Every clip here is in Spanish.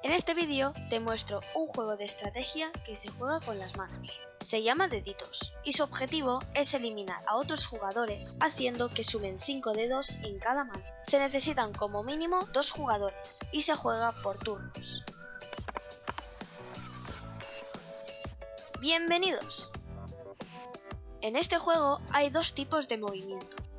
En este vídeo te muestro un juego de estrategia que se juega con las manos. Se llama Deditos y su objetivo es eliminar a otros jugadores haciendo que sumen 5 dedos en cada mano. Se necesitan como mínimo 2 jugadores y se juega por turnos. ¡Bienvenidos! En este juego hay 2 tipos de movimientos.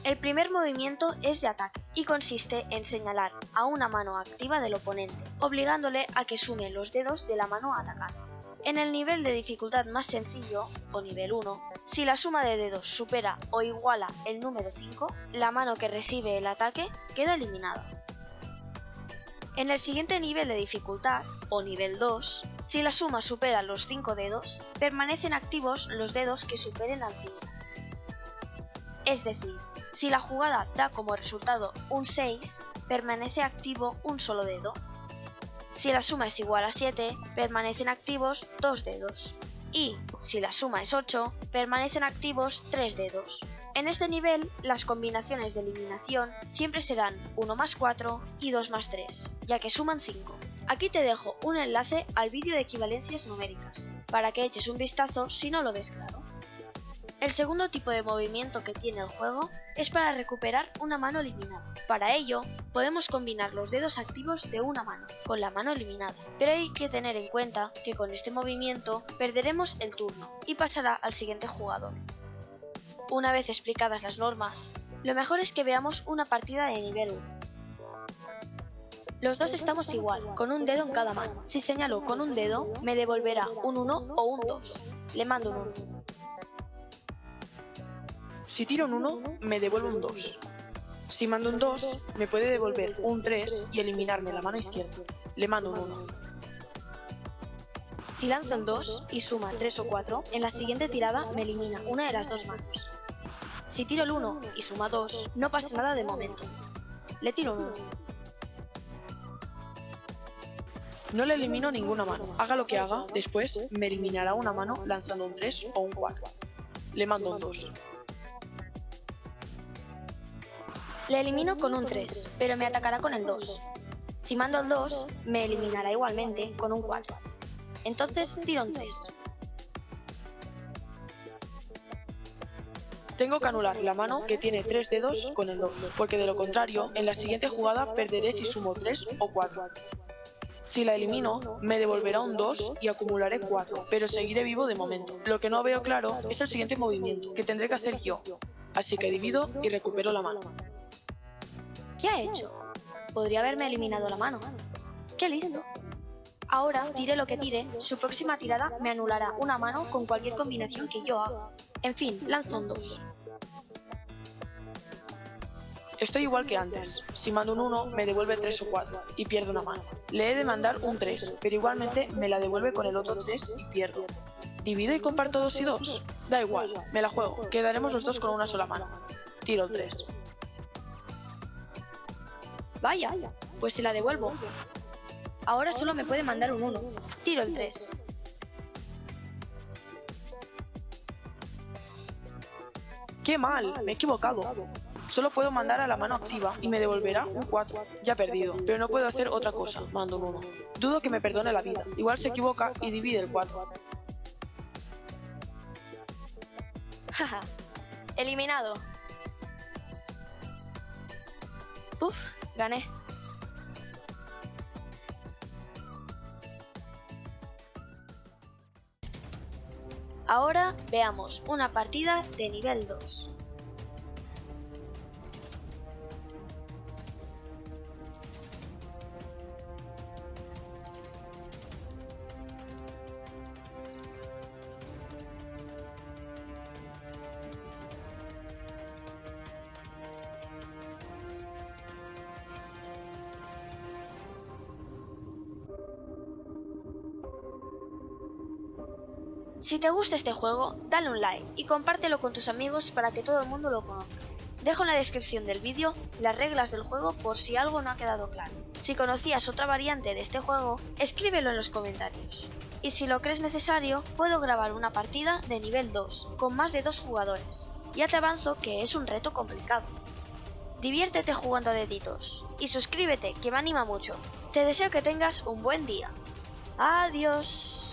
El primer movimiento es de ataque y consiste en señalar a una mano activa del oponente, obligándole a que sume los dedos de la mano atacante. En el nivel de dificultad más sencillo, o nivel 1, si la suma de dedos supera o iguala el número 5, la mano que recibe el ataque queda eliminada. En el siguiente nivel de dificultad, o nivel 2, si la suma supera los 5 dedos, permanecen activos los dedos que superen al 5. Es decir, si la jugada da como resultado un 6, permanece activo un solo dedo. Si la suma es igual a 7, permanecen activos 2 dedos. Y, si la suma es 8, permanecen activos 3 dedos. En este nivel, las combinaciones de eliminación siempre serán 1 más 4 y 2 más 3, ya que suman 5. Aquí te dejo un enlace al vídeo de equivalencias numéricas, para que eches un vistazo si no lo ves claro. El segundo tipo de movimiento que tiene el juego es para recuperar una mano eliminada. Para ello, podemos combinar los dedos activos de una mano con la mano eliminada, pero hay que tener en cuenta que con este movimiento perderemos el turno y pasará al siguiente jugador. Una vez explicadas las normas, lo mejor es que veamos una partida de nivel 1. Los dos estamos igual, con un dedo en cada mano. Si señalo con un dedo, me devolverá un 1 o un 2. Le mando un 1. Si tiro un 1, me devuelve un 2. Si mando un 2, me puede devolver un 3 y eliminarme la mano izquierda. Le mando un 1. Si lanzo el 2 y suma 3 o 4, en la siguiente tirada me elimina una de las dos manos. Si tiro el 1 y suma 2, no pasa nada de momento. Le tiro un 1. No le elimino ninguna mano. Haga lo que haga, después me eliminará una mano lanzando un 3 o un 4. Le mando un 2. Le elimino con un 3, pero me atacará con el 2. Si mando el 2, me eliminará igualmente con un 4. Entonces tiro un 3. Tengo que anular la mano que tiene 3 dedos con el 2, porque de lo contrario, en la siguiente jugada perderé si sumo 3 o 4. Si la elimino, me devolverá un 2 y acumularé 4, pero seguiré vivo de momento. Lo que no veo claro es el siguiente movimiento, que tendré que hacer yo. Así que divido y recupero la mano. ¿Qué ha hecho? Podría haberme eliminado la mano. ¡Qué listo! Ahora, tire lo que tire, su próxima tirada me anulará una mano con cualquier combinación que yo haga. En fin, lanzo un 2. Estoy igual que antes. Si mando un 1, me devuelve 3 o 4 y pierdo una mano. Le he de mandar un 3, pero igualmente me la devuelve con el otro 3 y pierdo. ¿Divido y comparto 2 y 2? Da igual, me la juego. Quedaremos los dos con una sola mano. Tiro el 3. Vaya, pues se la devuelvo. Ahora solo me puede mandar un 1. Tiro el 3. ¡Qué mal! Me he equivocado. Solo puedo mandar a la mano activa y me devolverá un 4. Ya he perdido, pero no puedo hacer otra cosa. Mando un 1. Dudo que me perdone la vida. Igual se equivoca y divide el 4. Jaja. Eliminado. Puf, gané. Ahora veamos una partida de nivel 2. Si te gusta este juego, dale un like y compártelo con tus amigos para que todo el mundo lo conozca. Dejo en la descripción del vídeo las reglas del juego por si algo no ha quedado claro. Si conocías otra variante de este juego, escríbelo en los comentarios. Y si lo crees necesario, puedo grabar una partida de nivel 2, con más de 2 jugadores. Ya te avanzo que es un reto complicado. Diviértete jugando a deditos y suscríbete, que me anima mucho. Te deseo que tengas un buen día. Adiós.